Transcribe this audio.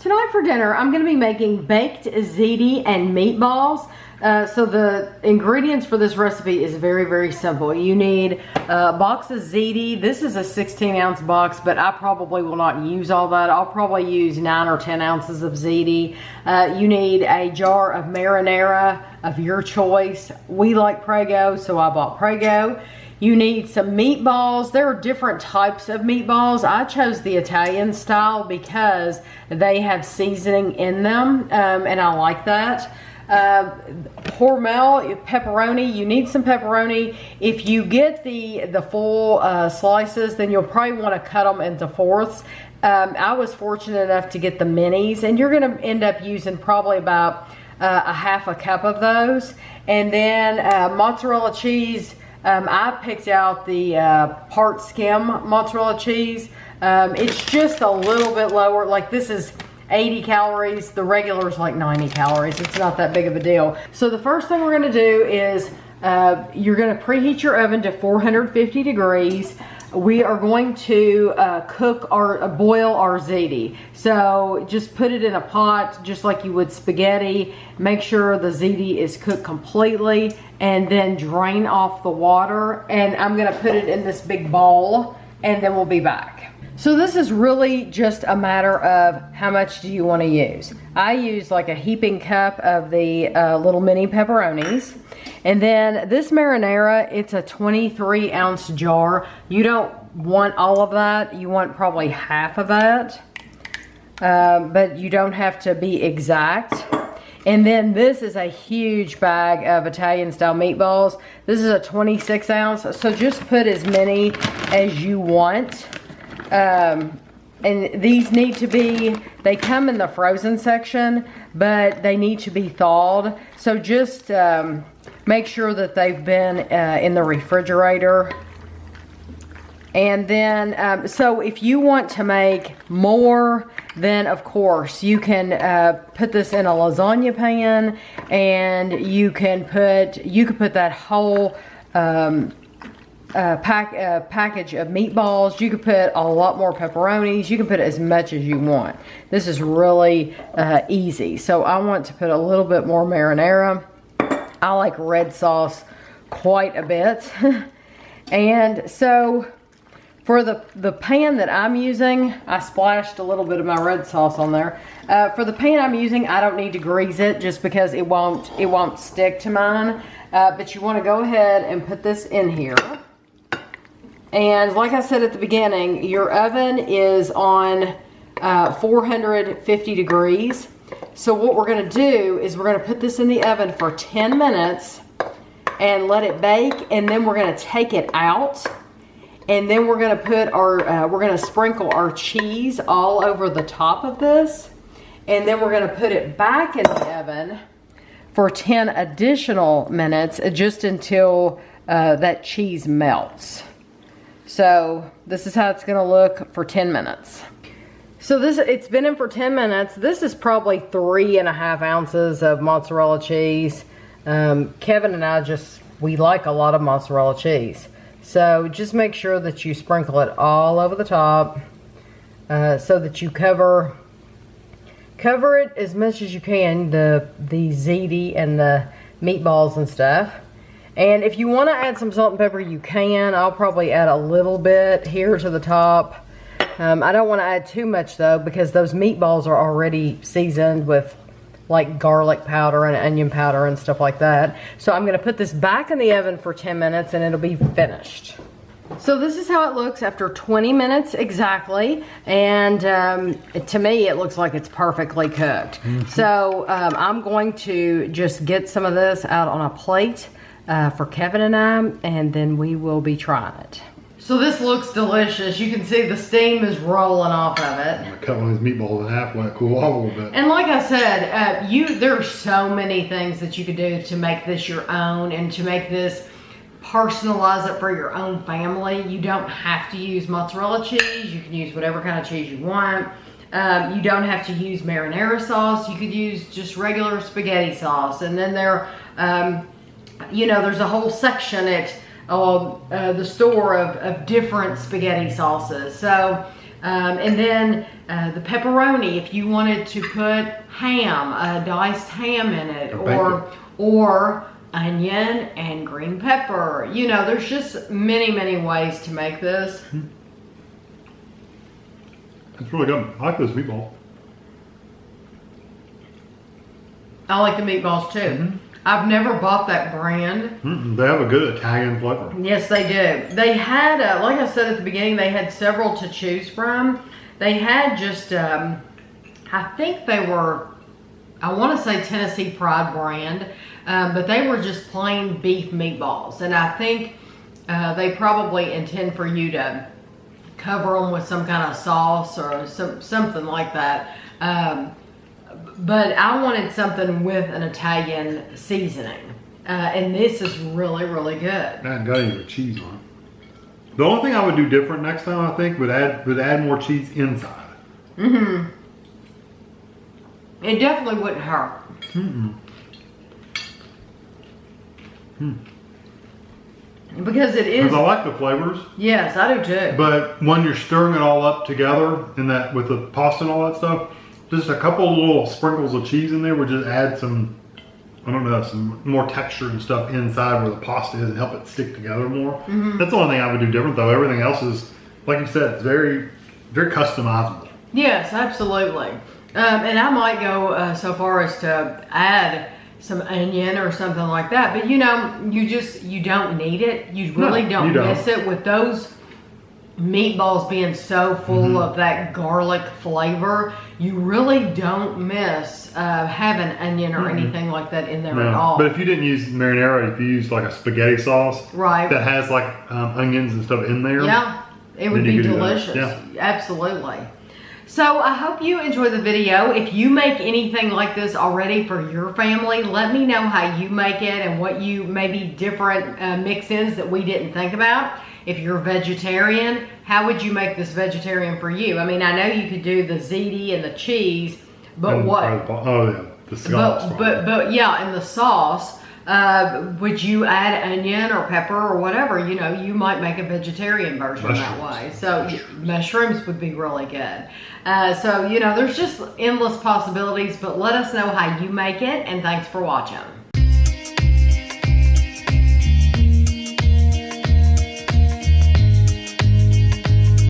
Tonight for dinner, I'm gonna be making baked ziti and meatballs. So the ingredients for this recipe is very, very simple. You need a box of ziti. This is a 16-ounce box, but I probably will not use all that. I'll probably use 9 or 10 ounces of ziti. You need a jar of marinara of your choice. We like Prego, so I bought Prego. You need some meatballs. There are different types of meatballs. I chose the Italian style because they have seasoning in them, and I like that. Hormel pepperoni, you need some pepperoni. If you get the full slices, then you'll probably want to cut them into fourths. I was fortunate enough to get the minis, and you're going to end up using probably about a half a cup of those. And then mozzarella cheese. I picked out the part skim mozzarella cheese. It's just a little bit lower. Like, this is 80 calories. The regular is like 90 calories. It's not that big of a deal. So the first thing we're going to do is you're going to preheat your oven to 450 degrees. We are going to boil our ziti. So just put it in a pot just like you would spaghetti. Make sure the ziti is cooked completely, and then drain off the water. And I'm gonna put it in this big bowl, and then we'll be back. So this is really just a matter of how much do you want to use. I use like a heaping cup of the little mini pepperonis. And then this marinara, it's a 23-ounce jar. You don't want all of that. You want probably half of that. But you don't have to be exact. And then this is a huge bag of Italian-style meatballs. This is a 26-ounce. So just put as many as you want. And these need to be, they come in the frozen section, but they need to be thawed. So just make sure that they've been in the refrigerator. And then, so if you want to make more, then of course you can put this in a lasagna pan, and you could put that whole package of meatballs. You could put a lot more pepperonis. You can put as much as you want. This is really easy. So I want to put a little bit more marinara. I like red sauce quite a bit. And so for the pan that I'm using, I splashed a little bit of my red sauce on there. For the pan I'm using, I don't need to grease it just because it won't stick to mine. But you want to go ahead and put this in here. And like I said at the beginning, your oven is on 450 degrees. So what we're going to do is we're going to put this in the oven for 10 minutes and let it bake. And then we're going to take it out. And then we're going to put our, we're going to sprinkle our cheese all over the top of this. And then we're going to put it back in the oven for 10 additional minutes, just until that cheese melts. So this is how it's going to look for 10 minutes. So it's been in for 10 minutes. This is probably 3.5 ounces of mozzarella cheese. Kevin and I we like a lot of mozzarella cheese. So just make sure that you sprinkle it all over the top, so that you cover it as much as you can, the ziti and the meatballs and stuff. And if you want to add some salt and pepper, you can. I'll probably add a little bit here to the top. I don't want to add too much though, because those meatballs are already seasoned with like garlic powder and onion powder and stuff like that. So I'm going to put this back in the oven for 10 minutes and it'll be finished. So this is how it looks after 20 minutes exactly. And to me, it looks like it's perfectly cooked. Mm-hmm. So I'm going to just get some of this out on a plate for Kevin and I, and then we will be trying it. So this looks delicious. You can see the steam is rolling off of it. I cut one of these meatballs in half, let it cool off a little bit. And like I said, there's so many things that you could do to make this your own, and to make this, personalize it for your own family. You don't have to use mozzarella cheese. You can use whatever kind of cheese you want. You don't have to use marinara sauce. You could use just regular spaghetti sauce. And then there's a whole section at the store of different spaghetti sauces. So And then the pepperoni, if you wanted to put ham, diced ham in it, or onion and green pepper. You know, there's just many, many ways to make this. It's really good. I like those meatballs. I like the meatballs too. I've never bought that brand. They have a good Italian flavor. Yes, they do. They had, like I said at the beginning, they had several to choose from. They had just, I think they were, I want to say Tennessee Pride brand, but they were just plain beef meatballs. And I think they probably intend for you to cover them with some kind of sauce or something like that. But I wanted something with an Italian seasoning. And this is really, really good. I hadn't got any cheese on it. The only thing I would do different next time, I think, would add more cheese inside. It definitely wouldn't hurt. Because it is. Because I like the flavors. Yes, I do too. But when you're stirring it all up together in that with the pasta and all that stuff, just a couple of little sprinkles of cheese in there would just add some, I don't know, some more texture and stuff inside where the pasta is and help it stick together more. That's the only thing I would do different though. Everything else is, like you said, it's very, very customizable. Yes, absolutely. And I might go so far as to add some onion or something like that. But you know, you don't need it. You really don't miss it with those meatballs being so full of that garlic flavor. You really don't miss having onion or anything like that in there at all. But if you didn't use marinara, if you used like a spaghetti sauce that has like onions and stuff in there, it would be delicious. Absolutely. So I hope you enjoy the video. If you make anything like this already for your family, let me know how you make it and what you maybe different mix-ins that we didn't think about. If you're vegetarian, how would you make this vegetarian for you? I mean, I know you could do the ziti and the cheese, but the sauce. But yeah, and the sauce. Would you add onion or pepper or whatever? You know, you might make a vegetarian version that way. So mushrooms would be really good. So, you know, there's just endless possibilities, but let us know how you make it, and thanks for watching.